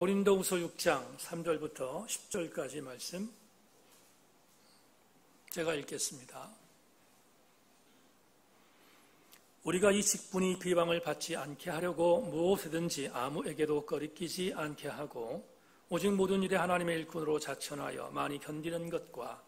고린도후서 6장 3절부터 10절까지 말씀 제가 읽겠습니다. 우리가 이 직분이 비방을 받지 않게 하려고 무엇이든지 아무에게도 꺼리끼지 않게 하고 오직 모든 일에 하나님의 일꾼으로 자천하여 많이 견디는 것과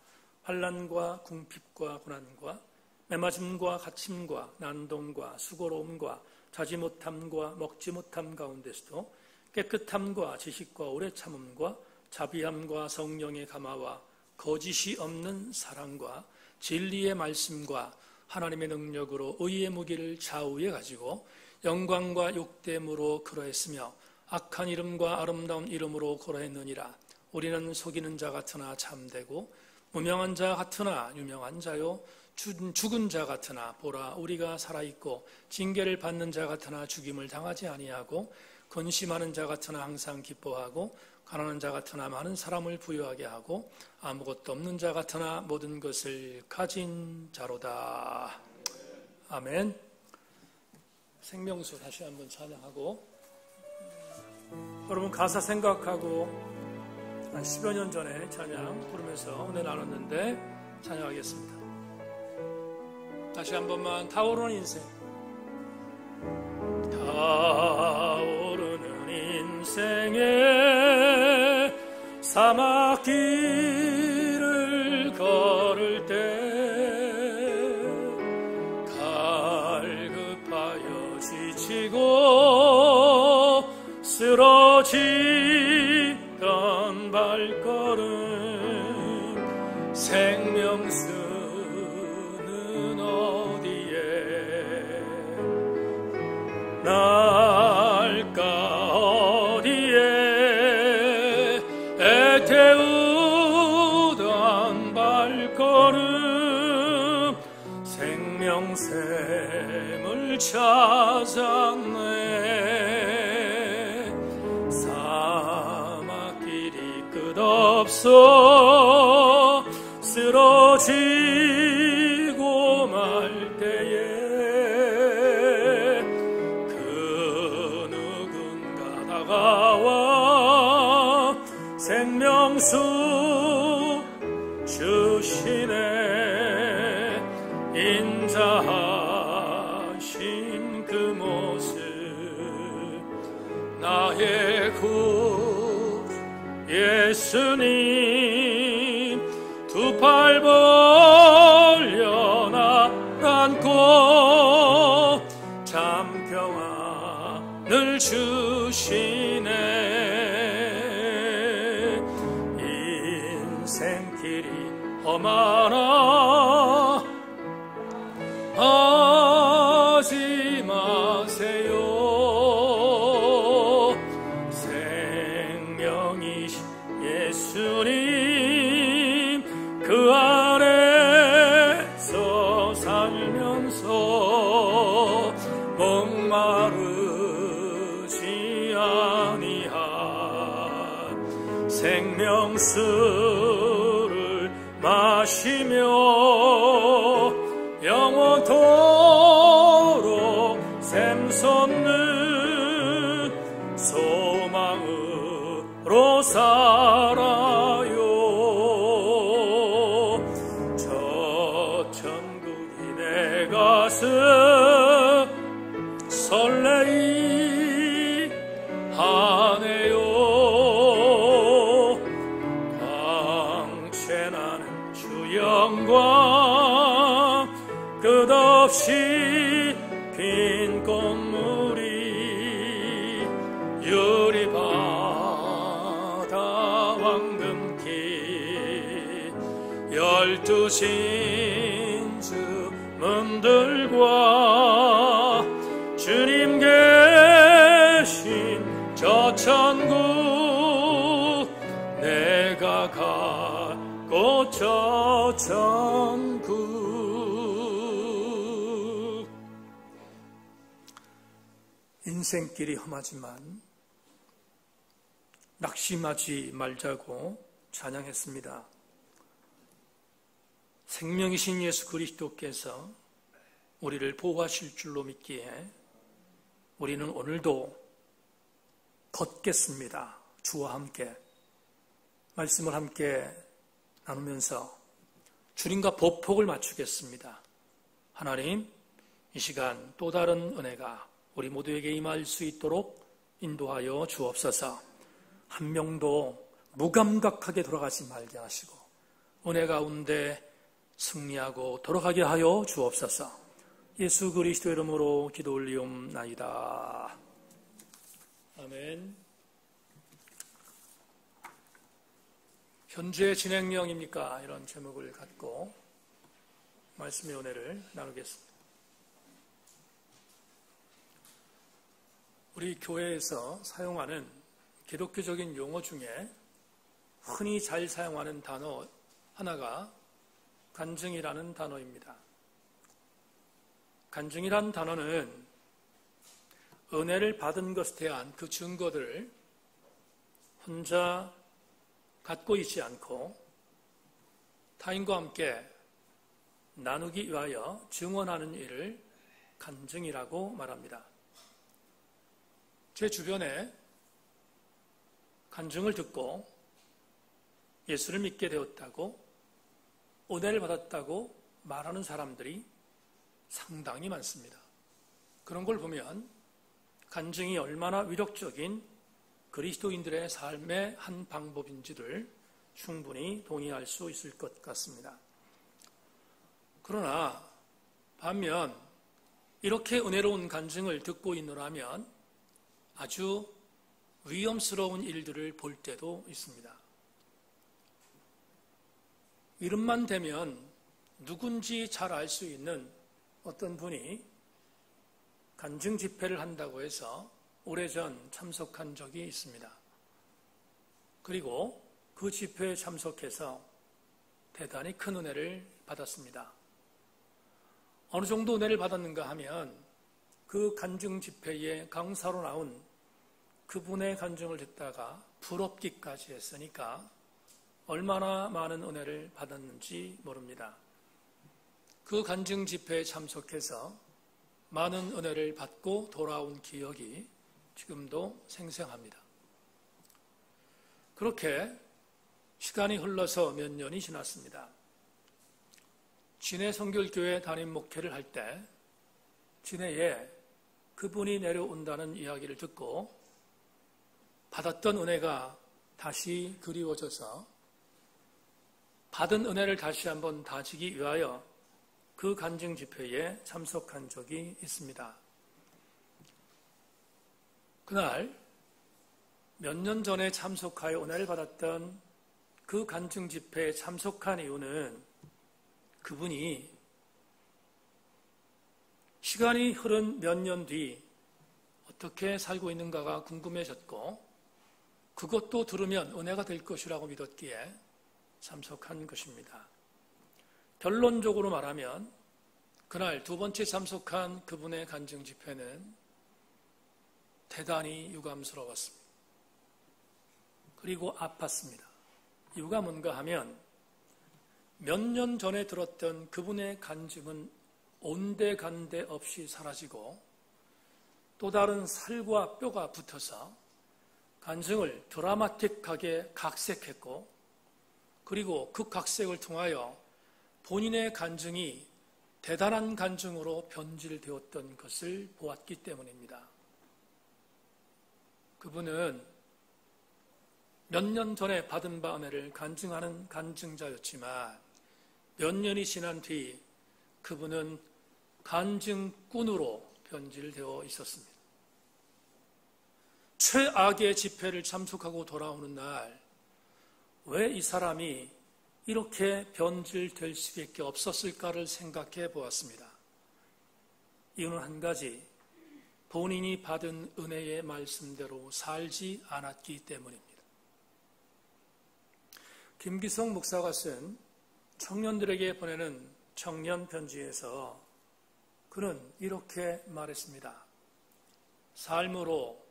환난과 궁핍과 고난과 매맞음과 갇힘과 난동과 수고로움과 자지 못함과 먹지 못함 가운데서도 깨끗함과 지식과 오래 참음과 자비함과 성령의 감화와 거짓이 없는 사랑과 진리의 말씀과 하나님의 능력으로 의의 무기를 좌우에 가지고 영광과 욕됨으로 그러했으며 악한 이름과 아름다운 이름으로 그러했느니라. 우리는 속이는 자 같으나 참되고 무명한 자 같으나 유명한 자요 죽은 자 같으나 보라 우리가 살아있고 징계를 받는 자 같으나 죽임을 당하지 아니하고 근심하는 자 같으나 항상 기뻐하고 가난한 자 같으나 많은 사람을 부유하게 하고 아무것도 없는 자 같으나 모든 것을 가진 자로다. 아멘. 생명수 다시 한번 찬양하고 여러분 가사 생각하고 한 10여 년 전에 찬양 부르면서 은혜 나눴는데 찬양하겠습니다. 다시 한 번만 타오르는 인생 타오르는 인생에 사막길을 걸을 때 갈급하여 지치고 쓰러지던 발걸음 생명수는 어디에 날까 어디에 애태우던 발걸음 생명샘을 찾았네. 사막길이 끝없어 쓰러지고 말 때에 그 누군가 다가와 생명수 주시네. 인자하신 그 모습 나의 구 예수님 두 팔 벌려 나 안고 참 평안을 주시네. 인생길이 험하나 하지 마세요. 생명이신 예수님 그 안에서 살면서 목마르지 아니한 생명수를 마시며 영원토록 샘솟는 소망으로 살아요. 저 천국이 내 가슴 설레이 하네요. 광채나는 주 영광 끝없이 핀 꽃무리 유리바다 황금길 12 진주문들과 주님 계신 저 천국 내가 가고 저 천국 인생길이 험하지만 낙심하지 말자고 찬양했습니다. 생명이신 예수 그리스도께서 우리를 보호하실 줄로 믿기에 우리는 오늘도 걷겠습니다. 주와 함께 말씀을 함께 나누면서 주님과 보폭을 맞추겠습니다. 하나님, 이 시간 또 다른 은혜가 우리 모두에게 임할 수 있도록 인도하여 주옵소서. 한 명도 무감각하게 돌아가지 말게 하시고 은혜 가운데 승리하고 돌아가게 하여 주옵소서. 예수 그리스도 이름으로 기도 올리옵나이다. 아멘. 현재 진행령입니까? 이런 제목을 갖고 말씀의 은혜를 나누겠습니다. 우리 교회에서 사용하는 기독교적인 용어 중에 흔히 잘 사용하는 단어 하나가 간증이라는 단어입니다. 간증이라는 단어는 은혜를 받은 것에 대한 그 증거들을 혼자 갖고 있지 않고 타인과 함께 나누기 위하여 증언하는 일을 간증이라고 말합니다. 제 주변에 간증을 듣고 예수를 믿게 되었다고 은혜를 받았다고 말하는 사람들이 상당히 많습니다. 그런 걸 보면 간증이 얼마나 위력적인 그리스도인들의 삶의 한 방법인지를 충분히 동의할 수 있을 것 같습니다. 그러나 반면 이렇게 은혜로운 간증을 듣고 있노라면 아주 위험스러운 일들을 볼 때도 있습니다. 이름만 대면 누군지 잘 알 수 있는 어떤 분이 간증 집회를 한다고 해서 오래전 참석한 적이 있습니다. 그리고 그 집회에 참석해서 대단히 큰 은혜를 받았습니다. 어느 정도 은혜를 받았는가 하면 그 간증 집회에 강사로 나온 그분의 간증을 듣다가 부럽기까지 했으니까 얼마나 많은 은혜를 받았는지 모릅니다. 그 간증 집회에 참석해서 많은 은혜를 받고 돌아온 기억이 지금도 생생합니다. 그렇게 시간이 흘러서 몇 년이 지났습니다. 진해 성결교회 담임 목회를 할 때 진해에 그분이 내려온다는 이야기를 듣고 받았던 은혜가 다시 그리워져서 받은 은혜를 다시 한번 다지기 위하여 그 간증 집회에 참석한 적이 있습니다. 그날 몇 년 전에 참석하여 은혜를 받았던 그 간증 집회에 참석한 이유는 그분이 시간이 흐른 몇 년 뒤 어떻게 살고 있는가가 궁금해졌고 그것도 들으면 은혜가 될 것이라고 믿었기에 참석한 것입니다. 결론적으로 말하면 그날 두 번째 참석한 그분의 간증 집회는 대단히 유감스러웠습니다. 그리고 아팠습니다. 이유가 뭔가 하면 몇 년 전에 들었던 그분의 간증은 온데간데 없이 사라지고 또 다른 살과 뼈가 붙어서 간증을 드라마틱하게 각색했고 그리고 그 각색을 통하여 본인의 간증이 대단한 간증으로 변질되었던 것을 보았기 때문입니다. 그분은 몇 년 전에 받은 바 은혜를 간증하는 간증자였지만 몇 년이 지난 뒤 그분은 간증꾼으로 변질되어 있었습니다. 최악의 집회를 참석하고 돌아오는 날, 왜 이 사람이 이렇게 변질될 수밖에 없었을까를 생각해 보았습니다. 이유는 한 가지, 본인이 받은 은혜의 말씀대로 살지 않았기 때문입니다. 김기성 목사가 쓴 청년들에게 보내는 청년 편지에서 그는 이렇게 말했습니다. 삶으로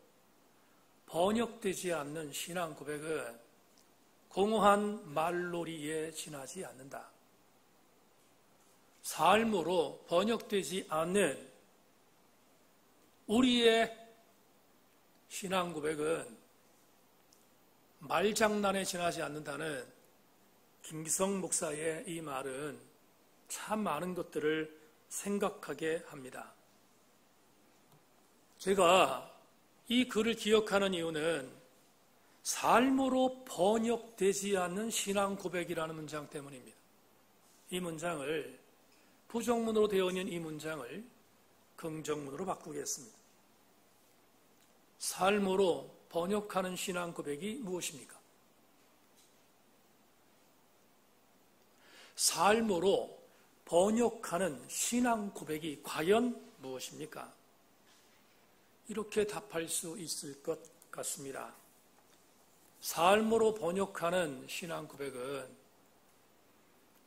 번역되지 않는 신앙 고백은 공허한 말놀이에 지나지 않는다. 삶으로 번역되지 않는 우리의 신앙 고백은 말장난에 지나지 않는다는 김기성 목사의 이 말은 참 많은 것들을 생각하게 합니다. 제가 이 글을 기억하는 이유는 삶으로 번역되지 않는 신앙 고백이라는 문장 때문입니다. 이 문장을, 부정문으로 되어 있는 이 문장을 긍정문으로 바꾸겠습니다. 삶으로 번역하는 신앙 고백이 무엇입니까? 삶으로 번역하는 신앙 고백이 과연 무엇입니까? 이렇게 답할 수 있을 것 같습니다. 삶으로 번역하는 신앙 고백은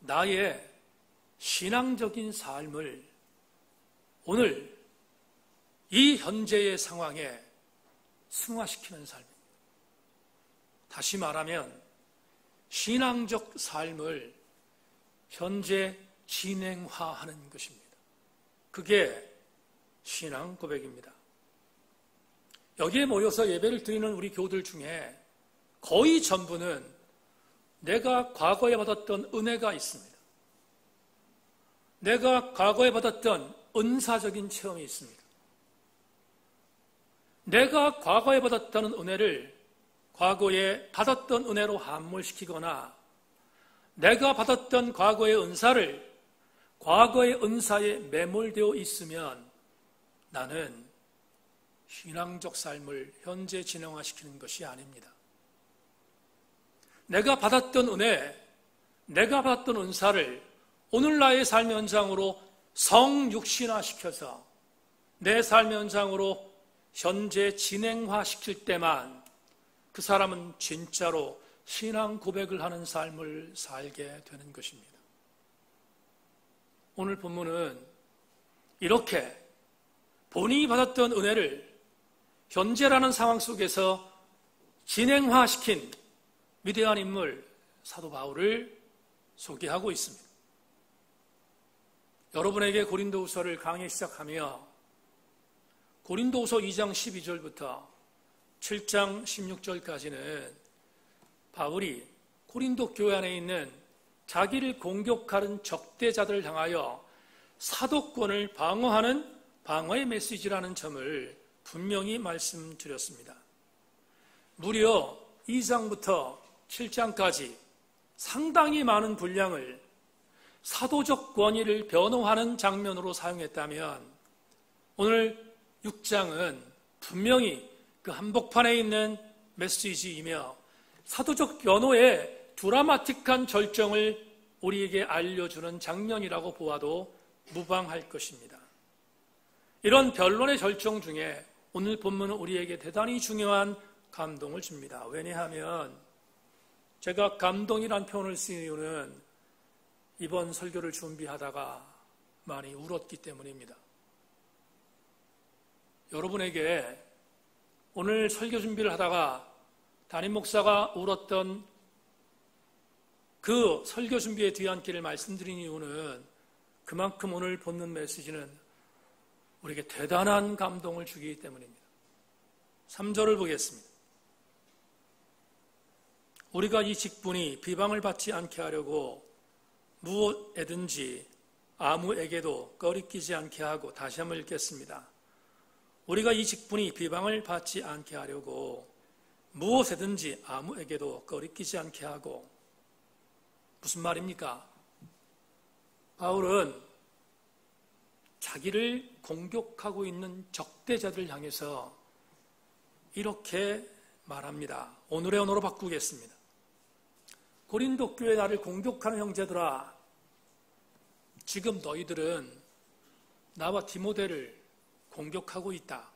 나의 신앙적인 삶을 오늘 이 현재의 상황에 승화시키는 삶입니다. 다시 말하면 신앙적 삶을 현재 진행화하는 것입니다. 그게 신앙 고백입니다. 여기에 모여서 예배를 드리는 우리 교우들 중에 거의 전부는 내가 과거에 받았던 은혜가 있습니다. 내가 과거에 받았던 은사적인 체험이 있습니다. 내가 과거에 받았던 은혜를 과거에 받았던 은혜로 함몰시키거나 내가 받았던 과거의 은사를 과거의 은사에 매몰되어 있으면 나는 신앙적 삶을 현재 진행화시키는 것이 아닙니다. 내가 받았던 은혜, 내가 받았던 은사를 오늘 나의 삶의 현장으로 성육신화시켜서 내 삶의 현장으로 현재 진행화시킬 때만 그 사람은 진짜로 신앙 고백을 하는 삶을 살게 되는 것입니다. 오늘 본문은 이렇게 본인이 받았던 은혜를 현재라는 상황 속에서 진행화시킨 위대한 인물 사도 바울을 소개하고 있습니다. 여러분에게 고린도후서를 강의 시작하며 고린도후서 2장 12절부터 7장 16절까지는 바울이 고린도 교회 안에 있는 자기를 공격하는 적대자들을 향하여 사도권을 방어하는 방어의 메시지라는 점을 분명히 말씀드렸습니다. 무려 2장부터 7장까지 상당히 많은 분량을 사도적 권위를 변호하는 장면으로 사용했다면 오늘 6장은 분명히 그 한복판에 있는 메시지이며 사도적 변호의 드라마틱한 절정을 우리에게 알려주는 장면이라고 보아도 무방할 것입니다. 이런 변론의 절정 중에 오늘 본문은 우리에게 대단히 중요한 감동을 줍니다. 왜냐하면 제가 감동이란 표현을 쓴 이유는 이번 설교를 준비하다가 많이 울었기 때문입니다. 여러분에게 오늘 설교 준비를 하다가 담임 목사가 울었던 그 설교 준비의 뒤안길을 말씀드린 이유는 그만큼 오늘 본문 메시지는 우리에게 대단한 감동을 주기 때문입니다. 3절을 보겠습니다. 우리가 이 직분이 비방을 받지 않게 하려고 무엇에든지 아무에게도 꺼리끼지 않게 하고, 다시 한번 읽겠습니다. 우리가 이 직분이 비방을 받지 않게 하려고 무엇에든지 아무에게도 꺼리끼지 않게 하고. 무슨 말입니까? 바울은 자기를 공격하고 있는 적대자들을 향해서 이렇게 말합니다. 오늘의 언어로 바꾸겠습니다. 고린도 교회 나를 공격하는 형제들아, 지금 너희들은 나와 디모데를 공격하고 있다.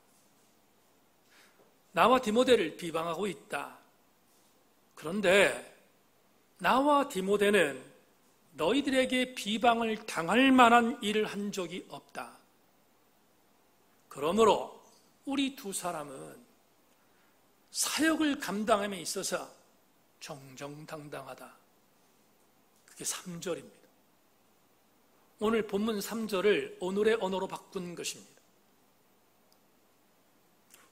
나와 디모데를 비방하고 있다. 그런데 나와 디모데는 너희들에게 비방을 당할 만한 일을 한 적이 없다. 그러므로 우리 두 사람은 사역을 감당함에 있어서 정정당당하다. 그게 3절입니다. 오늘 본문 3절을 오늘의 언어로 바꾼 것입니다.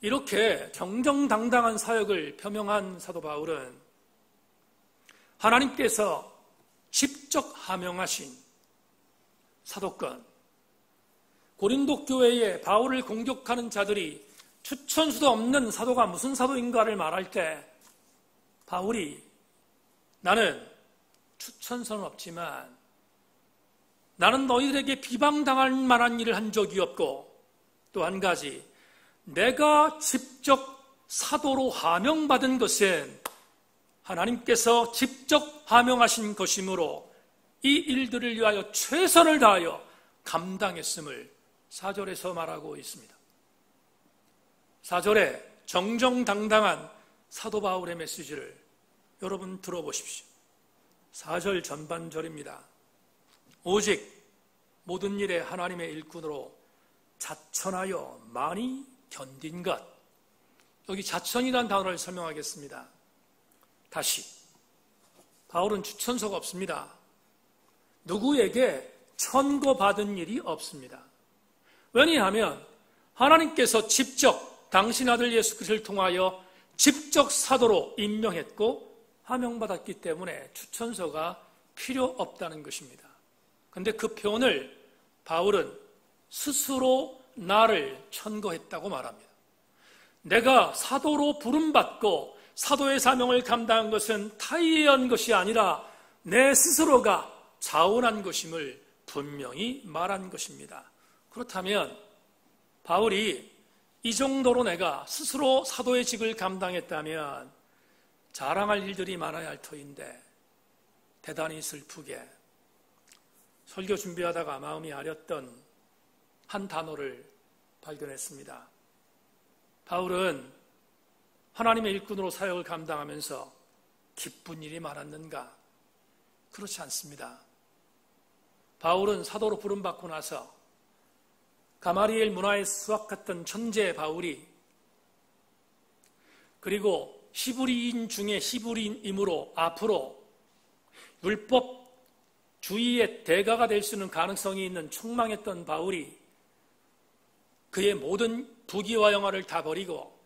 이렇게 정정당당한 사역을 표명한 사도 바울은 하나님께서 직접 하명하신 사도권, 고린도 교회에 바울을 공격하는 자들이 추천수도 없는 사도가 무슨 사도인가를 말할 때 바울이 나는 추천서는 없지만 나는 너희들에게 비방당할 만한 일을 한 적이 없고 또 한 가지 내가 직접 사도로 하명받은 것은 하나님께서 직접 하명하신 것이므로 이 일들을 위하여 최선을 다하여 감당했음을 4절에서 말하고 있습니다. 4절에 정정당당한 사도 바울의 메시지를 여러분 들어보십시오. 4절 전반절입니다. 오직 모든 일에 하나님의 일꾼으로 자천하여 많이 견딘 것. 여기 자천이라는 단어를 설명하겠습니다. 다시 바울은 추천서가 없습니다. 누구에게 천거받은 일이 없습니다. 왜냐하면 하나님께서 직접 당신 아들 예수 그리스도를 통하여 직접 사도로 임명했고 하명받았기 때문에 추천서가 필요 없다는 것입니다. 그런데 그 표현을 바울은 스스로 나를 천거했다고 말합니다. 내가 사도로 부름받고 사도의 사명을 감당한 것은 타의에 의한 것이 아니라 내 스스로가 자원한 것임을 분명히 말한 것입니다. 그렇다면 바울이 이 정도로 내가 스스로 사도의 직을 감당했다면 자랑할 일들이 많아야 할 터인데 대단히 슬프게 설교 준비하다가 마음이 아렸던 한 단어를 발견했습니다. 바울은 하나님의 일꾼으로 사역을 감당하면서 기쁜 일이 많았는가? 그렇지 않습니다. 바울은 사도로 부름받고 나서 가마리엘 문화에 수학했던 천재 바울이 그리고 히브리인 중에 히브리인이므로 앞으로 율법주의의 대가가 될 수 있는 가능성이 있는 촉망했던 바울이 그의 모든 부귀와 영화를 다 버리고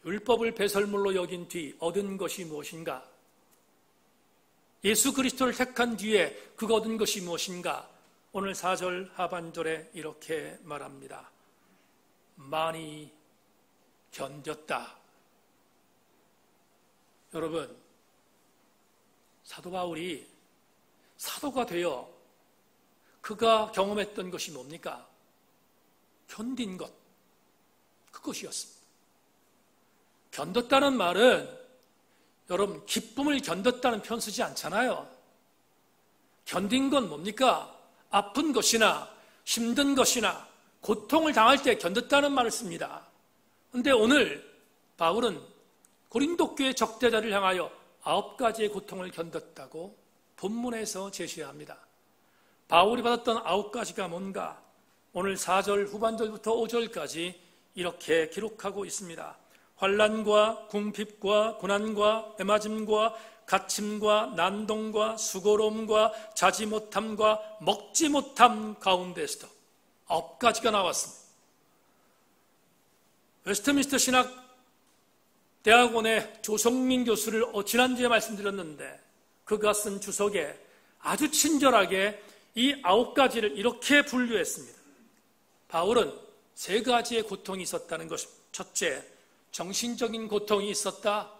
율법을 배설물로 여긴 뒤 얻은 것이 무엇인가? 예수 그리스도를 택한 뒤에 그가 얻은 것이 무엇인가? 오늘 4절 하반절에 이렇게 말합니다. 많이 견뎠다. 여러분, 사도 바울이 사도가 되어 그가 경험했던 것이 뭡니까? 견딘 것, 그것이었습니다. 견뎠다는 말은 여러분 기쁨을 견뎠다는 표현 쓰지 않잖아요. 견딘 건 뭡니까? 아픈 것이나 힘든 것이나 고통을 당할 때 견뎠다는 말을 씁니다. 그런데 오늘 바울은 고린도 교회 적대자를 향하여 9가지의 고통을 견뎠다고 본문에서 제시합니다. 바울이 받았던 9가지가 뭔가? 오늘 4절 후반절부터 5절까지 이렇게 기록하고 있습니다. 환난과 궁핍과 고난과 애맞음과 갇힘과 난동과 수고로움과 자지 못함과 먹지 못함 가운데서도 9가지가 나왔습니다. 웨스트민스터 신학대학원의 조성민 교수를 지난주에 말씀드렸는데 그가 쓴 주석에 아주 친절하게 이 9가지를 이렇게 분류했습니다. 바울은 3가지의 고통이 있었다는 것입니다. 첫째, 정신적인 고통이 있었다.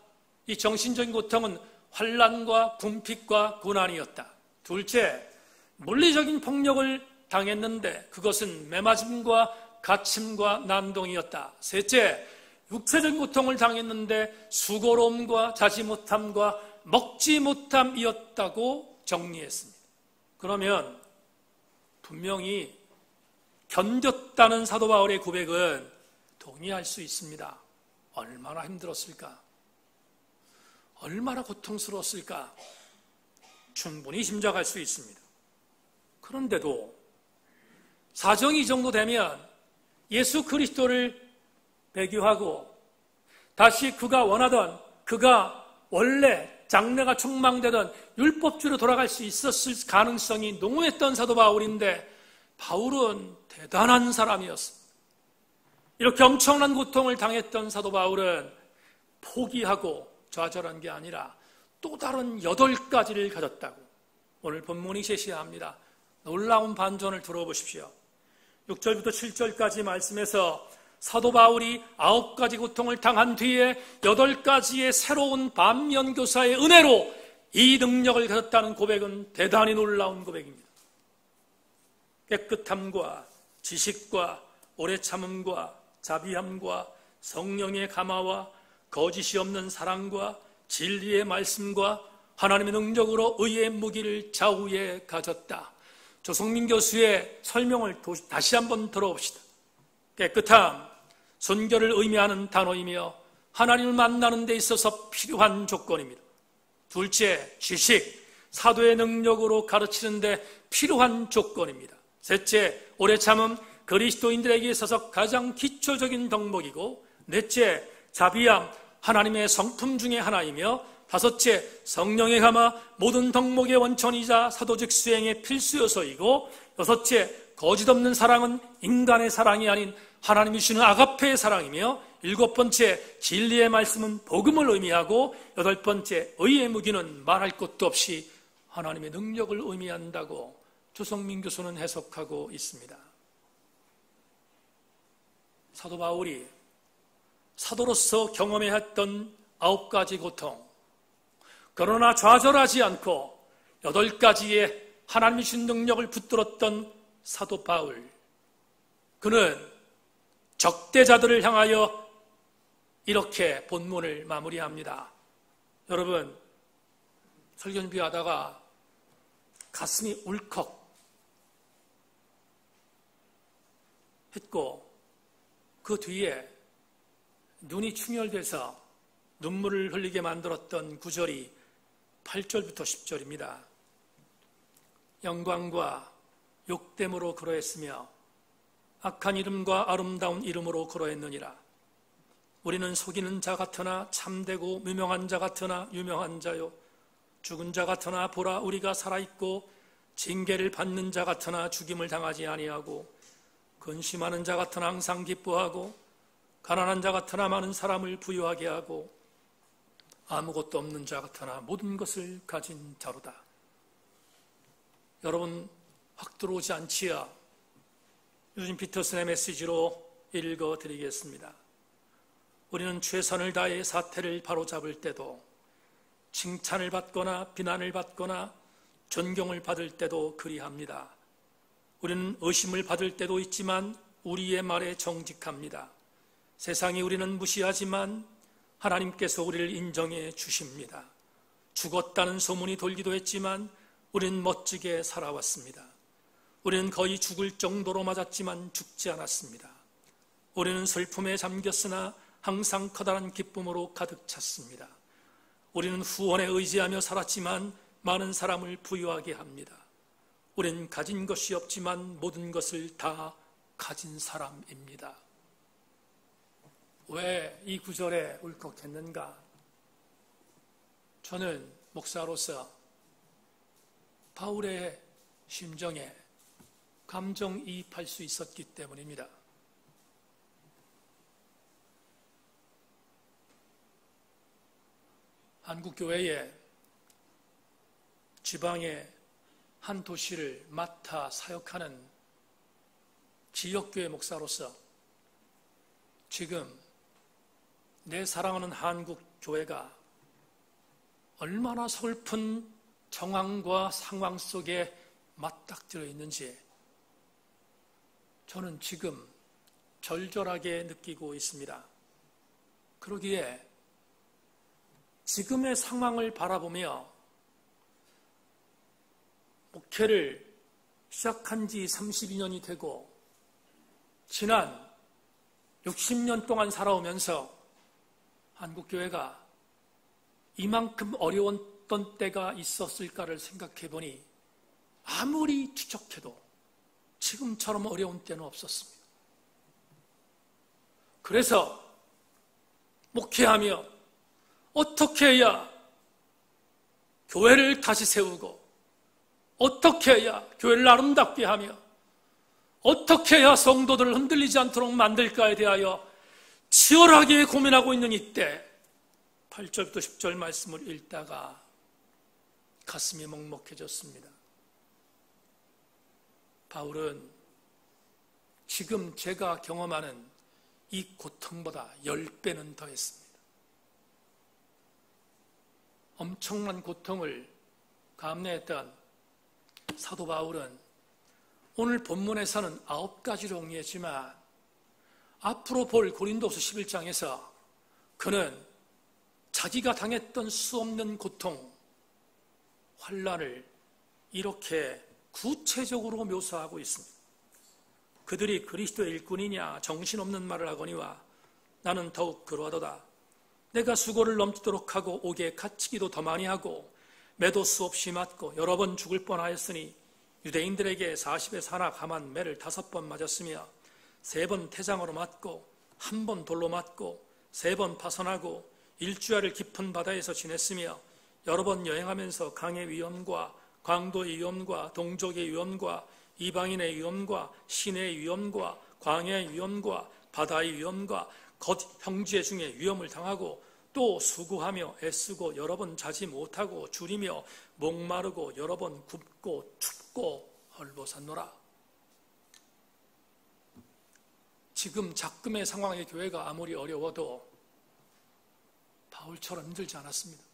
이 정신적인 고통은 환난과 궁핍과 고난이었다. 둘째, 물리적인 폭력을 당했는데 그것은 매맞음과 갇힘과 난동이었다. 셋째, 육체적인 고통을 당했는데 수고로움과 자지 못함과 먹지 못함이었다고 정리했습니다. 그러면 분명히 견뎠다는 사도 바울의 고백은 동의할 수 있습니다. 얼마나 힘들었을까? 얼마나 고통스러웠을까? 충분히 짐작할 수 있습니다. 그런데도 사정이 이 정도 되면 예수 그리스도를 배교하고 다시 그가 원하던 그가 원래 장래가 촉망되던 율법주의로 돌아갈 수 있었을 가능성이 농후했던 사도 바울인데 바울은 대단한 사람이었습니다. 이렇게 엄청난 고통을 당했던 사도 바울은 포기하고 좌절한 게 아니라 또 다른 8가지를 가졌다고 오늘 본문이 제시합니다. 놀라운 반전을 들어보십시오. 6절부터 7절까지 말씀에서 사도 바울이 9가지 고통을 당한 뒤에 8가지의 새로운 반면교사의 은혜로 이 능력을 가졌다는 고백은 대단히 놀라운 고백입니다. 깨끗함과 지식과 오래 참음과 자비함과 성령의 감화와 거짓이 없는 사랑과 진리의 말씀과 하나님의 능력으로 의의 무기를 좌우에 가졌다. 조성민 교수의 설명을 다시 한번 들어봅시다. 깨끗함, 순결을 의미하는 단어이며 하나님을 만나는 데 있어서 필요한 조건입니다. 둘째, 지식, 사도의 능력으로 가르치는 데 필요한 조건입니다. 셋째, 오래 참음, 그리스도인들에게 있어서 가장 기초적인 덕목이고, 넷째, 자비함, 하나님의 성품 중에 하나이며, 다섯째, 성령의 감화, 모든 덕목의 원천이자 사도직 수행의 필수 요소이고, 여섯째, 거짓 없는 사랑은 인간의 사랑이 아닌 하나님이 주시는 아가페의 사랑이며, 일곱 번째, 진리의 말씀은 복음을 의미하고, 여덟 번째, 의의 무기는 말할 것도 없이 하나님의 능력을 의미한다고 조성민 교수는 해석하고 있습니다. 사도 바울이 사도로서 경험해 했던 9가지 고통, 그러나 좌절하지 않고 8가지의 하나님이 주신 능력을 붙들었던 사도 바울, 그는 적대자들을 향하여 이렇게 본문을 마무리합니다. 여러분, 설교 준비하다가 가슴이 울컥 했고, 그 뒤에 눈이 충혈돼서 눈물을 흘리게 만들었던 구절이 8절부터 10절입니다. 영광과 욕됨으로 그러했으며 악한 이름과 아름다운 이름으로 그러했느니라. 우리는 속이는 자 같으나 참되고 무명한 자 같으나 유명한 자요, 죽은 자 같으나 보라 우리가 살아있고, 징계를 받는 자 같으나 죽임을 당하지 아니하고, 근심하는 자 같으나 항상 기뻐하고, 가난한 자 같으나 많은 사람을 부유하게 하고, 아무것도 없는 자 같으나 모든 것을 가진 자로다. 여러분, 확 들어오지 않지요? 요즘 피터슨의 메시지로 읽어드리겠습니다. 우리는 최선을 다해 사태를 바로잡을 때도, 칭찬을 받거나 비난을 받거나 존경을 받을 때도 그리합니다. 우리는 의심을 받을 때도 있지만 우리의 말에 정직합니다. 세상이 우리는 무시하지만 하나님께서 우리를 인정해 주십니다. 죽었다는 소문이 돌기도 했지만 우리는 멋지게 살아왔습니다. 우리는 거의 죽을 정도로 맞았지만 죽지 않았습니다. 우리는 슬픔에 잠겼으나 항상 커다란 기쁨으로 가득 찼습니다. 우리는 후원에 의지하며 살았지만 많은 사람을 부유하게 합니다. 우리는 가진 것이 없지만 모든 것을 다 가진 사람입니다. 왜 이 구절에 울컥했는가? 저는 목사로서 바울의 심정에 감정이입할 수 있었기 때문입니다. 한국교회에 지방의 한 도시를 맡아 사역하는 지역교회 목사로서 지금 내 사랑하는 한국교회가 얼마나 슬픈 정황과 상황 속에 맞닥뜨려 있는지 저는 지금 절절하게 느끼고 있습니다. 그러기에 지금의 상황을 바라보며 목회를 시작한 지 32년이 되고 지난 60년 동안 살아오면서 한국교회가 이만큼 어려웠던 때가 있었을까를 생각해 보니 아무리 추적해도 지금처럼 어려운 때는 없었습니다. 그래서 목회하며 어떻게 해야 교회를 다시 세우고, 어떻게 해야 교회를 아름답게 하며, 어떻게 해야 성도들을 흔들리지 않도록 만들까에 대하여 치열하게 고민하고 있는 이때 8절부터 10절 말씀을 읽다가 가슴이 먹먹해졌습니다. 바울은 지금 제가 경험하는 이 고통보다 10배는 더했습니다. 엄청난 고통을 감내했던 사도 바울은 오늘 본문에서는 9가지로 정리했지만 앞으로 볼 고린도서 11장에서 그는 자기가 당했던 수없는 고통, 환난을 이렇게 구체적으로 묘사하고 있습니다. 그들이 그리스도의 일꾼이냐 정신없는 말을 하거니와 나는 더욱 그러하도다. 내가 수고를 넘치도록 하고 옥에 갇히기도 더 많이 하고 매도 수없이 맞고 여러 번 죽을 뻔하였으니 유대인들에게 40에 사나 감한 매를 5번 맞았으며 3번 태장으로 맞고 1번 돌로 맞고 3번 파선하고 일주야를 깊은 바다에서 지냈으며 여러 번 여행하면서 강의 위험과 광도의 위험과 동족의 위험과 이방인의 위험과 시내의 위험과 광야의 위험과 바다의 위험과 겉 형제 중에 위험을 당하고 또 수고하며 애쓰고 여러 번 자지 못하고 줄이며 목마르고 여러 번 굽고 춥고 헐벗었노라. 지금 작금의 상황의 교회가 아무리 어려워도 바울처럼 힘들지 않았습니다.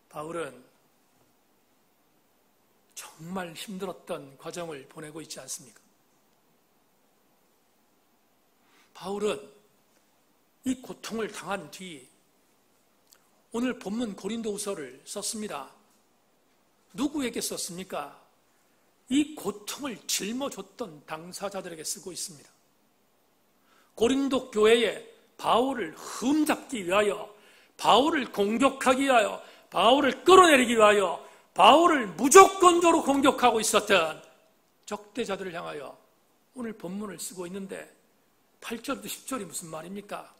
바울은 정말 힘들었던 과정을 보내고 있지 않습니까? 바울은 이 고통을 당한 뒤 오늘 본문 고린도후서를 썼습니다. 누구에게 썼습니까? 이 고통을 짊어졌던 당사자들에게 쓰고 있습니다. 고린도 교회에 바울을 흠잡기 위하여, 바울을 공격하기 위하여, 바울을 끌어내리기 위하여 바울을 무조건적으로 공격하고 있었던 적대자들을 향하여 오늘 본문을 쓰고 있는데 8절부터 10절이 무슨 말입니까?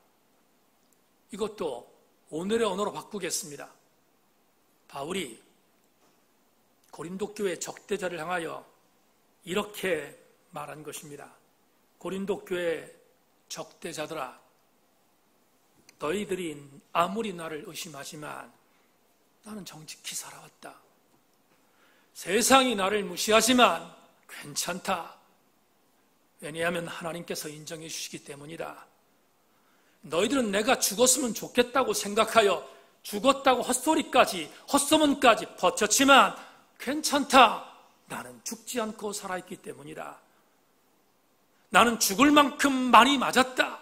이것도 오늘의 언어로 바꾸겠습니다. 바울이 고린도 교회 적대자를 향하여 이렇게 말한 것입니다. 고린도 교회 적대자들아, 너희들이 아무리 나를 의심하지만 나는 정직히 살아왔다. 세상이 나를 무시하지만 괜찮다. 왜냐하면 하나님께서 인정해 주시기 때문이다. 너희들은 내가 죽었으면 좋겠다고 생각하여 죽었다고 헛소문까지 버텼지만 괜찮다. 나는 죽지 않고 살아있기 때문이다. 나는 죽을 만큼 많이 맞았다.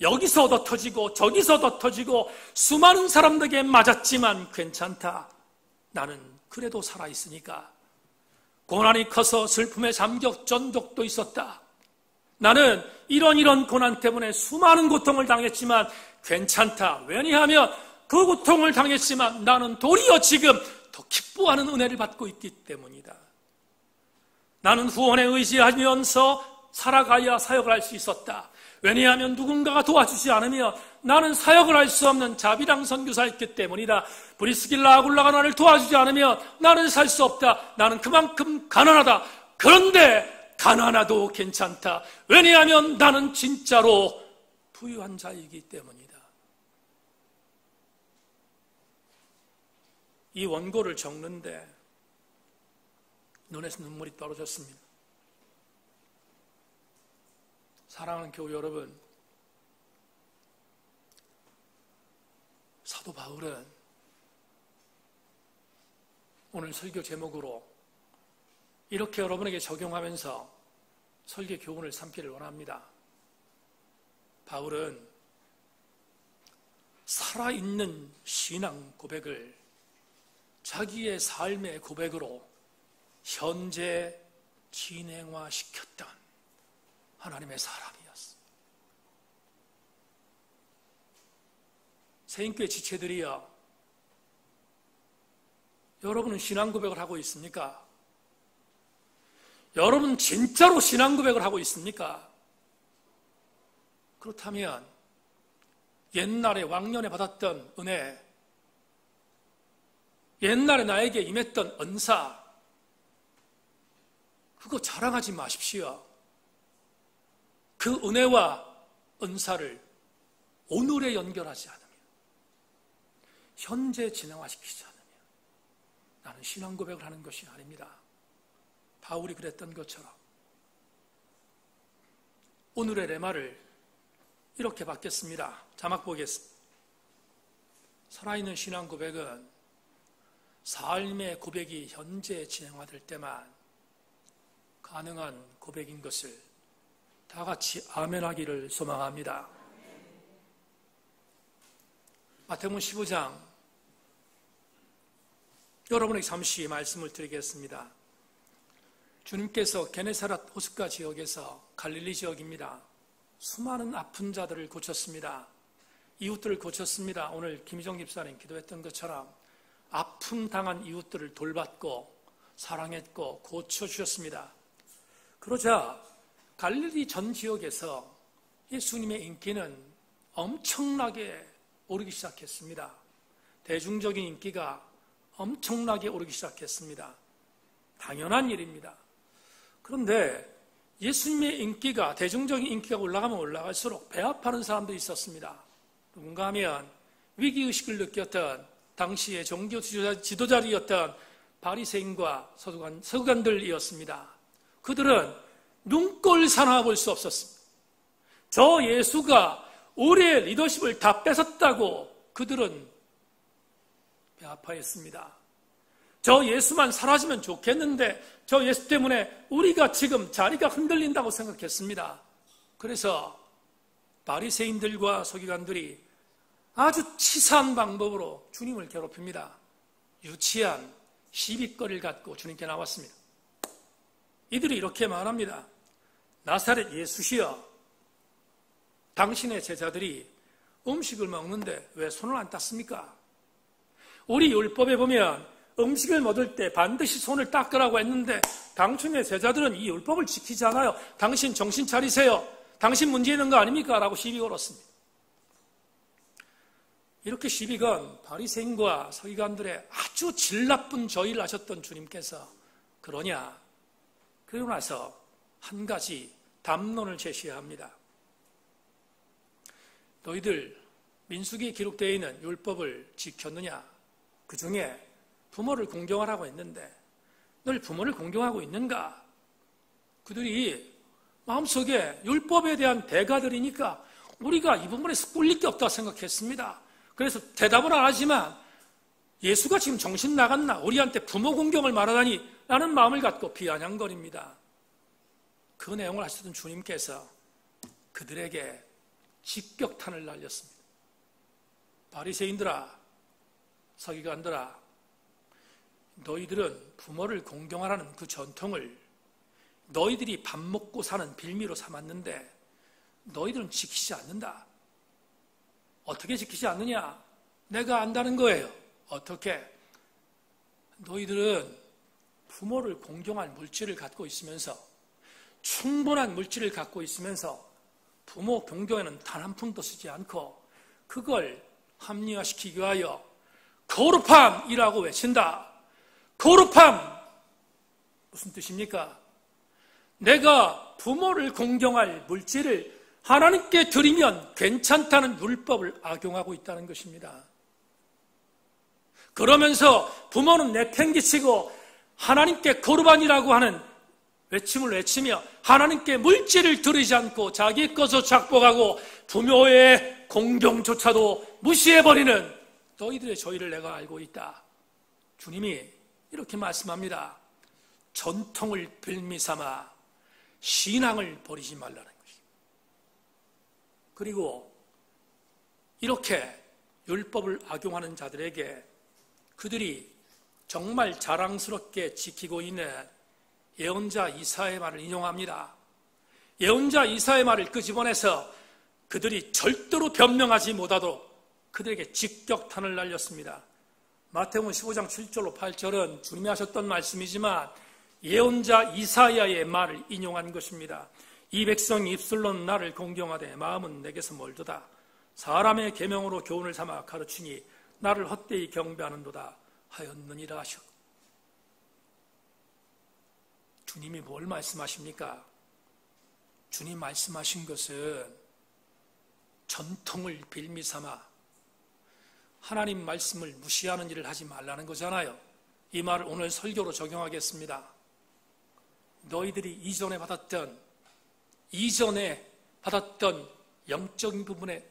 여기서 더 터지고 저기서 더 터지고 수많은 사람들에게 맞았지만 괜찮다. 나는 그래도 살아있으니까. 고난이 커서 슬픔에 잠겼던 적도 있었다. 나는 이런 고난 때문에 수많은 고통을 당했지만 괜찮다. 왜냐하면 그 고통을 당했지만 나는 도리어 지금 더 기뻐하는 은혜를 받고 있기 때문이다. 나는 후원에 의지하면서 살아가야 사역을 할 수 있었다. 왜냐하면 누군가가 도와주지 않으면 나는 사역을 할 수 없는 자비랑 선교사였기 때문이다. 브리스길라 아굴라가 나를 도와주지 않으면 나는 살 수 없다. 나는 그만큼 가난하다. 그런데 가난하도 괜찮다. 왜냐하면 나는 진짜로 부유한 자이기 때문이다. 이 원고를 적는데 눈에서 눈물이 떨어졌습니다. 사랑하는 교우 여러분, 사도 바울은 오늘 설교 제목으로 이렇게 여러분에게 적용하면서 설교 교훈을 삼기를 원합니다. 바울은 살아있는 신앙 고백을 자기의 삶의 고백으로 현재 진행화시켰던 하나님의 사람이었습니다. 세인교회 지체들이여, 여러분은 신앙 고백을 하고 있습니까? 여러분 진짜로 신앙 고백을 하고 있습니까? 그렇다면 옛날에 왕년에 받았던 은혜, 옛날에 나에게 임했던 은사, 그거 자랑하지 마십시오. 그 은혜와 은사를 오늘에 연결하지 않으면, 현재 진행화시키지 않으면 나는 신앙 고백을 하는 것이 아닙니다. 바울이 그랬던 것처럼 오늘의 레마를 이렇게 받겠습니다. 자막 보겠습니다. 살아있는 신앙 고백은 삶의 고백이 현재 진행화될 때만 가능한 고백인 것을 다 같이 아멘하기를 소망합니다. 마태복음 15장, 여러분에게 잠시 말씀을 드리겠습니다. 주님께서 게네사렛 호숫가 지역에서, 갈릴리 지역입니다, 수많은 아픈 자들을 고쳤습니다. 이웃들을 고쳤습니다. 오늘 김희정 집사님 기도했던 것처럼 아픔 당한 이웃들을 돌봤고 사랑했고 고쳐주셨습니다. 그러자 갈릴리 전 지역에서 예수님의 인기는 엄청나게 오르기 시작했습니다. 대중적인 인기가 엄청나게 오르기 시작했습니다. 당연한 일입니다. 그런데 예수님의 인기가, 대중적인 인기가 올라가면 올라갈수록 배합하는 사람도 있었습니다. 누군가 하면 위기의식을 느꼈던 당시의 종교 지도자리였던 바리새인과 서기관들이었습니다. 그들은 눈꼴 사나 볼 수 없었습니다. 저 예수가 우리의 리더십을 다 뺏었다고 그들은 배아파했습니다. 저 예수만 사라지면 좋겠는데 저 예수 때문에 우리가 지금 자리가 흔들린다고 생각했습니다. 그래서 바리새인들과 서기관들이 아주 치사한 방법으로 주님을 괴롭힙니다. 유치한 시비거리를 갖고 주님께 나왔습니다. 이들이 이렇게 말합니다. 나사렛 예수시여, 당신의 제자들이 음식을 먹는데 왜 손을 안 닦습니까? 우리 율법에 보면 음식을 먹을 때 반드시 손을 닦으라고 했는데 당신의 제자들은 이 율법을 지키지 않아요. 당신 정신 차리세요. 당신 문제 있는 거 아닙니까? 라고 시비 걸었습니다. 이렇게 시비 건 바리새인과 서기관들의 아주 질 나쁜 저희를 하셨던 주님께서 그러냐? 그러고 나서 한 가지 담론을 제시합니다. 너희들 민수기에 기록되어 있는 율법을 지켰느냐? 그 중에 부모를 공경하라고 했는데 널 부모를 공경하고 있는가? 그들이 마음속에 율법에 대한 대가들이니까 우리가 이 부분에서 꿀릴 게 없다고 생각했습니다. 그래서 대답은 안 하지만 예수가 지금 정신 나갔나? 우리한테 부모 공경을 말하다니 라는 마음을 갖고 비아냥거립니다. 그 내용을 하시던 주님께서 그들에게 직격탄을 날렸습니다. 바리새인들아, 서기관들아, 너희들은 부모를 공경하라는 그 전통을 너희들이 밥 먹고 사는 빌미로 삼았는데 너희들은 지키지 않는다. 어떻게 지키지 않느냐? 내가 안다는 거예요. 어떻게? 너희들은 부모를 공경할 물질을 갖고 있으면서, 충분한 물질을 갖고 있으면서 부모 공경에는 단 한 푼도 쓰지 않고 그걸 합리화시키기 위하여 거룩함이라고 외친다. 거룩함! 무슨 뜻입니까? 내가 부모를 공경할 물질을 하나님께 드리면 괜찮다는 율법을 악용하고 있다는 것입니다. 그러면서 부모는 내팽개치고 하나님께 거룩함이라고 하는 외침을 외치며 하나님께 물질을 드리지 않고 자기 것을 착복하고 부모의 공경조차도 무시해버리는 너희들의 저희를 내가 알고 있다. 주님이 이렇게 말씀합니다. 전통을 빌미 삼아 신앙을 버리지 말라는 것입니다. 그리고 이렇게 율법을 악용하는 자들에게 그들이 정말 자랑스럽게 지키고 있는 예언자 이사야의 말을 인용합니다. 예언자 이사야의 말을 끄집어내서 그들이 절대로 변명하지 못하도록 그들에게 직격탄을 날렸습니다. 마태복음 15장 7절로 8절은 주님이 하셨던 말씀이지만 예언자 이사야의 말을 인용한 것입니다. 이 백성이 입술로는 나를 공경하되 마음은 내게서 멀도다. 사람의 계명으로 교훈을 삼아 가르치니 나를 헛되이 경배하는도다 하였느니라 하셨고, 주님이 뭘 말씀하십니까? 주님 말씀하신 것은 전통을 빌미삼아 하나님 말씀을 무시하는 일을 하지 말라는 거잖아요. 이 말을 오늘 설교로 적용하겠습니다. 너희들이 이전에 받았던 영적인 부분의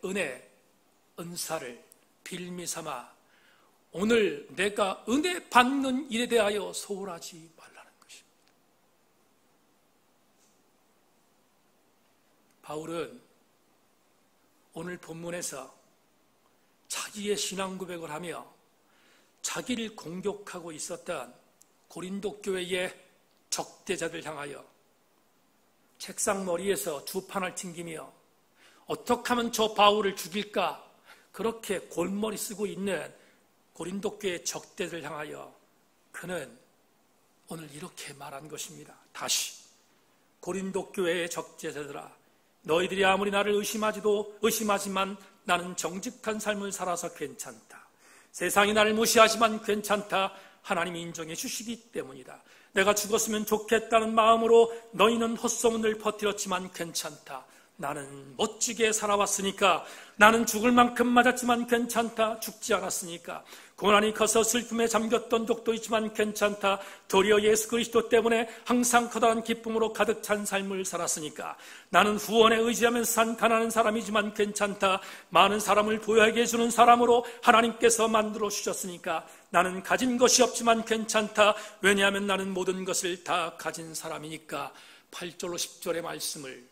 은사를 빌미삼아 오늘 내가 은혜 받는 일에 대하여 소홀하지 말라는 것입니다. 바울은 오늘 본문에서 자기의 신앙 고백을 하며 자기를 공격하고 있었던 고린도 교회의 적대자들 향하여 책상 머리에서 주판을 튕기며 어떻게 하면 저 바울을 죽일까 그렇게 골머리 쓰고 있는 고린도 교회의 적대자들 향하여 그는 오늘 이렇게 말한 것입니다. 다시 고린도 교회의 적대자들아, 너희들이 아무리 나를 의심하지만 나는 정직한 삶을 살아서 괜찮다. 세상이 나를 무시하지만 괜찮다. 하나님이 인정해 주시기 때문이다. 내가 죽었으면 좋겠다는 마음으로 너희는 헛소문을 퍼뜨렸지만 괜찮다. 나는 멋지게 살아왔으니까, 나는 죽을 만큼 맞았지만 괜찮다. 죽지 않았으니까. 고난이 커서 슬픔에 잠겼던 적도 있지만 괜찮다. 도리어 예수 그리스도 때문에 항상 커다란 기쁨으로 가득 찬 삶을 살았으니까. 나는 후원에 의지하면서 산 가난한 사람이지만 괜찮다. 많은 사람을 부유하게 해주는 사람으로 하나님께서 만들어 주셨으니까. 나는 가진 것이 없지만 괜찮다. 왜냐하면 나는 모든 것을 다 가진 사람이니까. 8절로 10절의 말씀을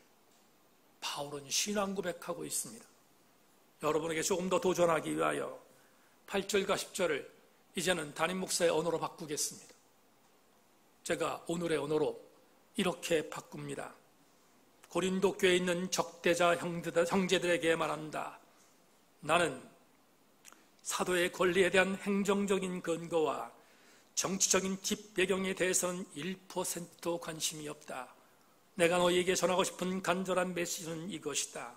바울은 신앙 고백하고 있습니다. 여러분에게 조금 더 도전하기 위하여 8절과 10절을 이제는 담임 목사의 언어로 바꾸겠습니다. 제가 오늘의 언어로 이렇게 바꿉니다. 고린도 교회에 있는 적대자 형제들에게 말한다. 나는 사도의 권리에 대한 행정적인 근거와 정치적인 뒷배경에 대해서는 1%도 관심이 없다. 내가 너희에게 전하고 싶은 간절한 메시지는 이것이다.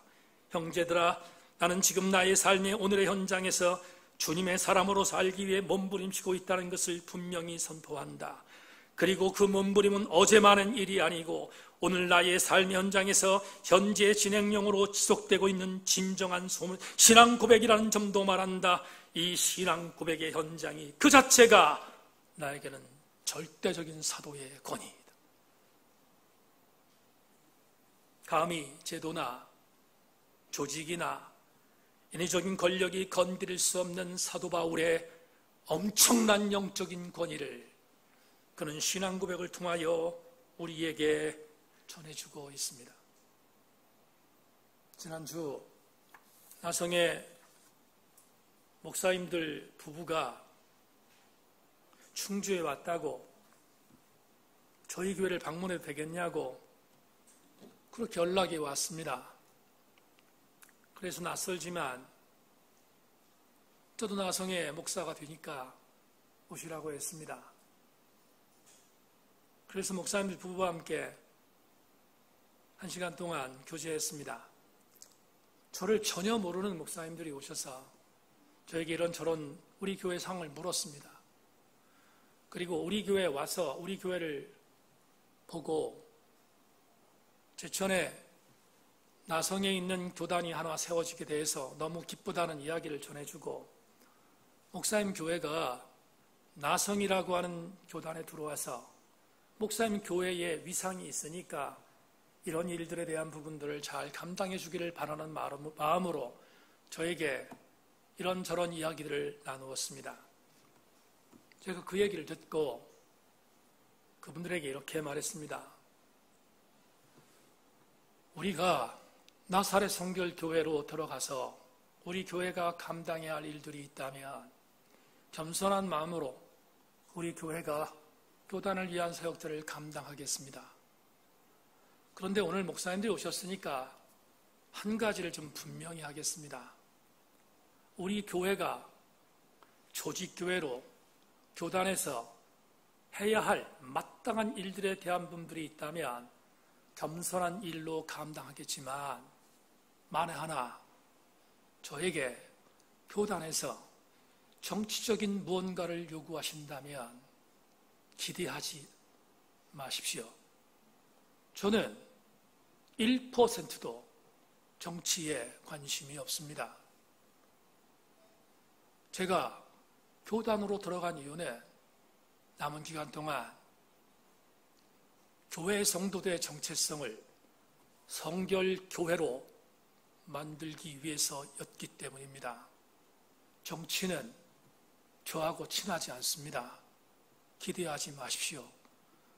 형제들아, 나는 지금 나의 삶의 오늘의 현장에서 주님의 사람으로 살기 위해 몸부림치고 있다는 것을 분명히 선포한다. 그리고 그 몸부림은 어제만한 일이 아니고 오늘 나의 삶의 현장에서 현재 진행형으로 지속되고 있는 진정한 신앙 고백이라는 점도 말한다. 이 신앙 고백의 현장이 그 자체가 나에게는 절대적인 사도의 권위이다. 감히 제도나 조직이나 인위적인 권력이 건드릴 수 없는 사도 바울의 엄청난 영적인 권위를 그는 신앙 고백을 통하여 우리에게 전해주고 있습니다. 지난주 나성의 목사님들 부부가 충주에 왔다고 저희 교회를 방문해도 되겠냐고 그렇게 연락이 왔습니다. 그래서 낯설지만 저도 나성의 목사가 되니까 오시라고 했습니다. 그래서 목사님들 부부와 함께 1시간 동안 교제했습니다. 저를 전혀 모르는 목사님들이 오셔서 저에게 이런저런 우리 교회 상황을 물었습니다. 그리고 우리 교회에 와서 우리 교회를 보고 제천에 나성에 있는 교단이 하나 세워지게 돼서 너무 기쁘다는 이야기를 전해주고 목사님 교회가 나성이라고 하는 교단에 들어와서 목사님 교회에 위상이 있으니까 이런 일들에 대한 부분들을 잘 감당해 주기를 바라는 마음으로 저에게 이런저런 이야기들을 나누었습니다. 제가 그 얘기를 듣고 그분들에게 이렇게 말했습니다. 우리가 나사렛 성결교회로 들어가서 우리 교회가 감당해야 할 일들이 있다면 겸손한 마음으로 우리 교회가 교단을 위한 사역들을 감당하겠습니다. 그런데 오늘 목사님들이 오셨으니까 한 가지를 좀 분명히 하겠습니다. 우리 교회가 조직교회로 교단에서 해야 할 마땅한 일들에 대한 분들이 있다면 겸손한 일로 감당하겠지만 만에 하나 저에게 교단에서 정치적인 무언가를 요구하신다면 기대하지 마십시오. 저는 1%도 정치에 관심이 없습니다. 제가 교단으로 들어간 이유는 남은 기간 동안 교회 성도들의 정체성을 성결교회로 만들기 위해서였기 때문입니다. 정치는 저하고 친하지 않습니다. 기대하지 마십시오.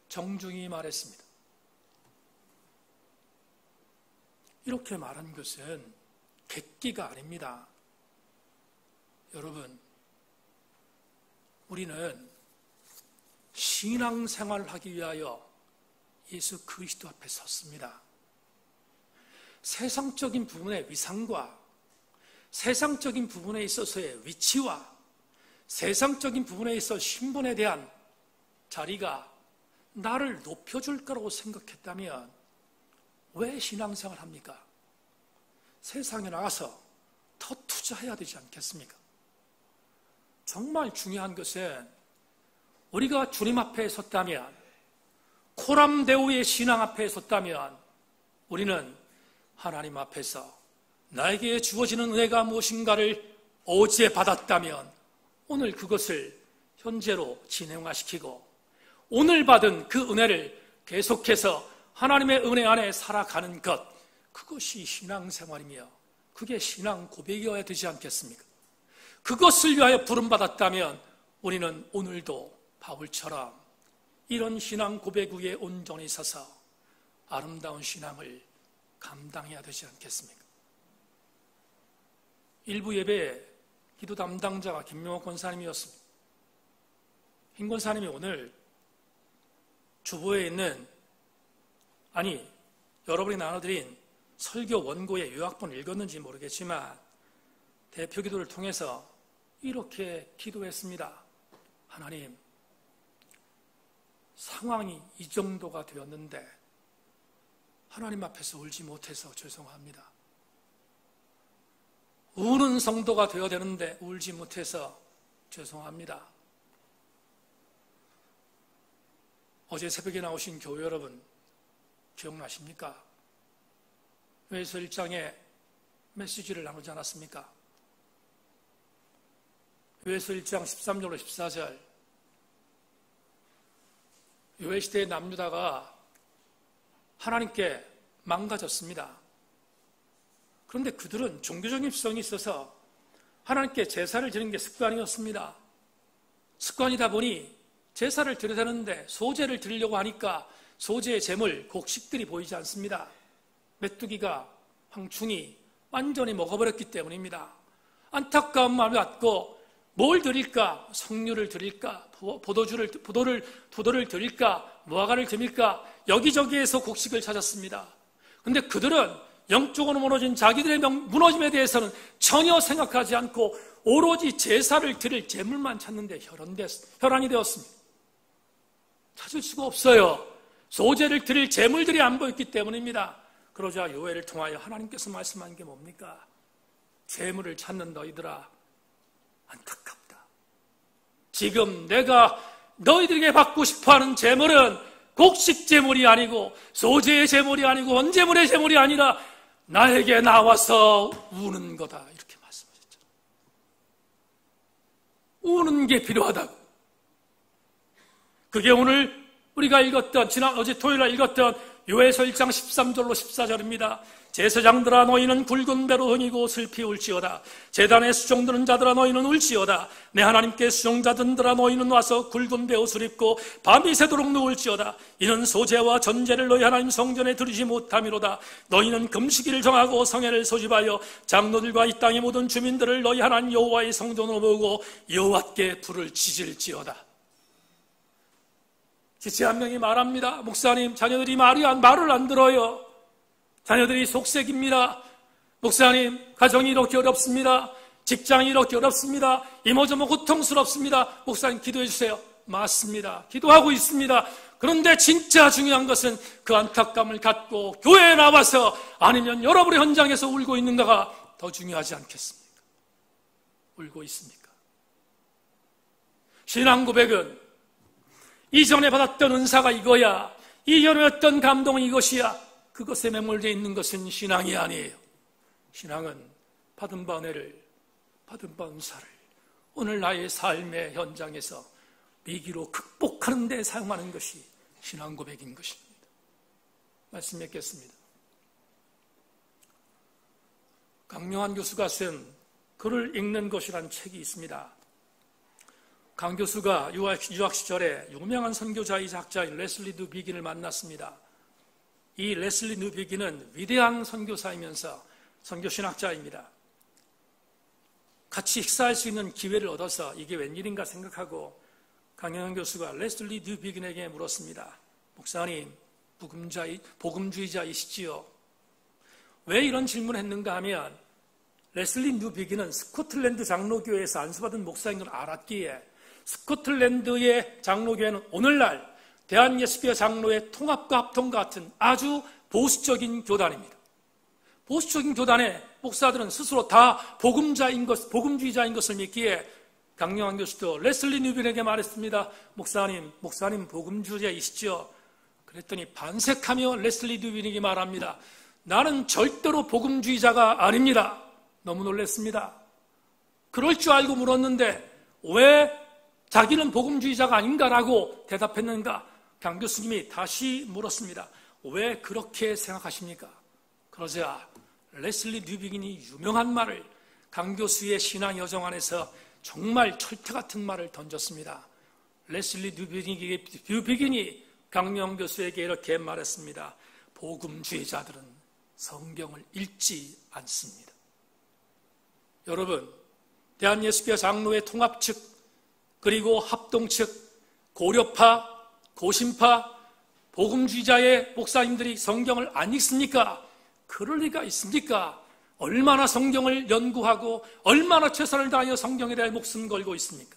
정중히 말했습니다. 이렇게 말한 것은 객기가 아닙니다. 여러분, 우리는 신앙생활을 하기 위하여 예수 그리스도 앞에 섰습니다. 세상적인 부분의 위상과 세상적인 부분에 있어서의 위치와 세상적인 부분에 있어 신분에 대한 자리가 나를 높여줄 거라고 생각했다면 왜 신앙생활을 합니까? 세상에 나가서 더 투자해야 되지 않겠습니까? 정말 중요한 것은 우리가 주님 앞에 섰다면, 코람데오의 신앙 앞에 섰다면 우리는 하나님 앞에서 나에게 주어지는 은혜가 무엇인가를 어제 받았다면 오늘 그것을 현재로 진행화시키고 오늘 받은 그 은혜를 계속해서 하나님의 은혜 안에 살아가는 것, 그것이 신앙생활이며 그게 신앙 고백이어야 되지 않겠습니까? 그것을 위하여 부름받았다면 우리는 오늘도 바울처럼 이런 신앙 고백 위에 온전히 서서 아름다운 신앙을 감당해야 되지 않겠습니까? 일부 예배에 기도 담당자가 김명옥 권사님이었습니다. 김 권사님이 오늘 주보에 있는, 여러분이 나눠드린 설교 원고의 요약본을 읽었는지 모르겠지만 대표 기도를 통해서 이렇게 기도했습니다. 하나님, 상황이 이 정도가 되었는데 하나님 앞에서 울지 못해서 죄송합니다. 우는 성도가 되어야 되는데 울지 못해서 죄송합니다. 어제 새벽에 나오신 교회 여러분 기억나십니까? 요에서 1장에 메시지를 나누지 않았습니까? 요에서 1장 13절로 14절, 요해 시대의 남유다가 하나님께 망가졌습니다. 그런데 그들은 종교적인 습성이 있어서 하나님께 제사를 드리는 게 습관이었습니다. 습관이다 보니 제사를 드려야 되는데 소제를 드리려고 하니까 소제의 제물, 곡식들이 보이지 않습니다. 메뚜기가, 황충이 완전히 먹어버렸기 때문입니다. 안타까운 마음을 갖고 뭘 드릴까? 석류를 드릴까? 포도를 드릴까? 무화과를 드릴까? 여기저기에서 곡식을 찾았습니다. 그런데 그들은 영적으로 무너진 자기들의 무너짐에 대해서는 전혀 생각하지 않고 오로지 제사를 드릴 제물만 찾는데 혈안이 되었습니다. 찾을 수가 없어요. 소제를 드릴 제물들이 안 보였기 때문입니다. 그러자 요해를 통하여 하나님께서 말씀한 게 뭡니까? 제물을 찾는 너희들아, 안타깝다. 지금 내가 너희들에게 받고 싶어하는 제물은 곡식 제물이 아니고 소제의 제물이 아니고 원제물의 제물이 아니라 나에게 나와서 우는 거다, 이렇게 말씀하셨죠. 우는 게 필요하다고. 그게 오늘 우리가 읽었던, 어제 토요일날 읽었던 요에서 1장 13절로 14절입니다. 제사장들아 너희는 굵은 배로 흥이고 슬피 울지어다. 제단에 수종드는 자들아 너희는 울지어다. 내 하나님께 수종자들아 너희는 와서 굵은 배 옷을 입고 밤이 새도록 누울지어다. 이는 소제와 전제를 너희 하나님 성전에 드리지 못함이로다. 너희는 금식일을 정하고 성회를 소집하여 장로들과 이 땅의 모든 주민들을 너희 하나님 여호와의 성전으로 모으고 여호와께 불을 지질지어다. 지체 한 명이 말합니다. 목사님, 자녀들이 말을 안 들어요. 자녀들이 속색입니다. 목사님, 가정이 이렇게 어렵습니다. 직장이 이렇게 어렵습니다. 이모저모 고통스럽습니다. 목사님, 기도해 주세요. 맞습니다. 기도하고 있습니다. 그런데 진짜 중요한 것은 그 안타까움을 갖고 교회에 나와서, 아니면 여러분의 현장에서 울고 있는가가 더 중요하지 않겠습니까? 울고 있습니까? 신앙 고백은 이전에 받았던 은사가 이거야, 이 여름의 어떤 감동은 이것이야. 그것에 매몰되어 있는 것은 신앙이 아니에요. 신앙은 받은 바 은혜를, 받은 바 은사를 오늘 나의 삶의 현장에서 위기로 극복하는 데 사용하는 것이 신앙 고백인 것입니다. 말씀 맺겠습니다. 강영환 교수가 쓴 글을 읽는 것이라는 책이 있습니다. 강 교수가 유학 시절에 유명한 선교자이자 학자인 레슬리 누비긴을 만났습니다. 이 레슬리 누비긴은 위대한 선교사이면서 선교신학자입니다. 같이 식사할 수 있는 기회를 얻어서 이게 웬일인가 생각하고 강영환 교수가 레슬리 누비긴에게 물었습니다. 목사님, 복음주의자이시지요? 왜 이런 질문을 했는가 하면 레슬리 누비긴은 스코틀랜드 장로교회에서 안수받은 목사인 걸 알았기에 스코틀랜드의 장로교회는 오늘날 대한예수교 장로의 통합과 합통과 같은 아주 보수적인 교단입니다. 보수적인 교단의 목사들은 스스로 다 복음주의자인 것을 믿기에 강영환 교수도 레슬리 누비긴에게 말했습니다. 목사님 복음주의자이시죠? 그랬더니 반색하며 레슬리 누비긴에게 말합니다. 나는 절대로 복음주의자가 아닙니다. 너무 놀랐습니다. 그럴 줄 알고 물었는데 왜 자기는 복음주의자가 아닌가라고 대답했는가? 강 교수님이 다시 물었습니다. 왜 그렇게 생각하십니까? 그러자 레슬리 뉴비긴이 유명한 말을 강 교수의 신앙 여정 안에서 정말 철퇴 같은 말을 던졌습니다. 레슬리 뉴비긴이 강영 교수에게 이렇게 말했습니다. 복음주의자들은 성경을 읽지 않습니다. 여러분, 대한예수교 장로회 통합 측, 그리고 합동 측, 고려파, 고신파, 복음주의자의 목사님들이 성경을 안 읽습니까? 그럴 리가 있습니까? 얼마나 성경을 연구하고 얼마나 최선을 다하여 성경에 대해 목숨 걸고 있습니까?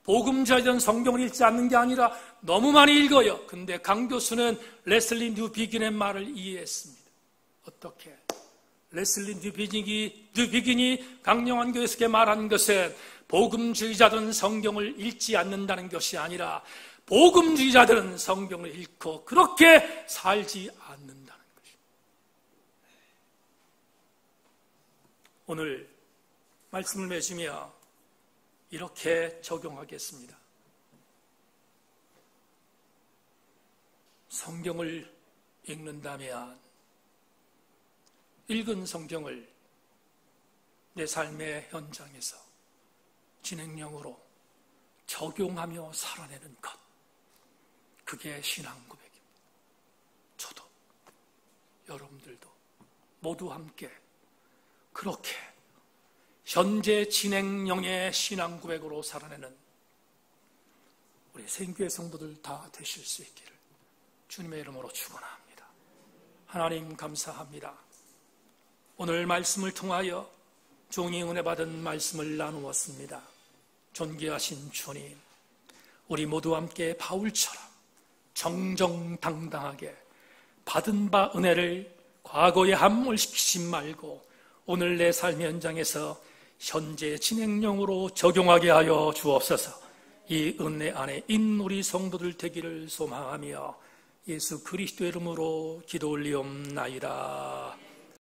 복음주의자들은 성경을 읽지 않는 게 아니라 너무 많이 읽어요. 근데 강 교수는 레슬리 뉴비긴의 말을 이해했습니다. 어떻게? 레슬리 뉴비긴이 강영환 교수에게 말한 것은 복음주의자들은 성경을 읽지 않는다는 것이 아니라 복음주의자들은 성경을 읽고 그렇게 살지 않는다는 것입니다. 오늘 말씀을 맺으며 이렇게 적용하겠습니다. 성경을 읽는다면 읽은 성경을 내 삶의 현장에서 진행령으로 적용하며 살아내는 것, 그게 신앙 고백입니다. 저도, 여러분들도 모두 함께 그렇게 현재 진행령의 신앙 고백으로 살아내는 우리 생교회 성도들 다 되실 수 있기를 주님의 이름으로 축원합니다. 하나님 감사합니다. 오늘 말씀을 통하여 종이 은혜 받은 말씀을 나누었습니다. 존귀하신 주님, 우리 모두 함께 바울처럼 정정당당하게 받은 바 은혜를 과거에 함몰시키지 말고 오늘 내 삶의 현장에서 현재 진행령으로 적용하게 하여 주옵소서. 이 은혜 안에 있는 우리 성도들 되기를 소망하며 예수 그리스도의 이름으로 기도 올리옵나이다.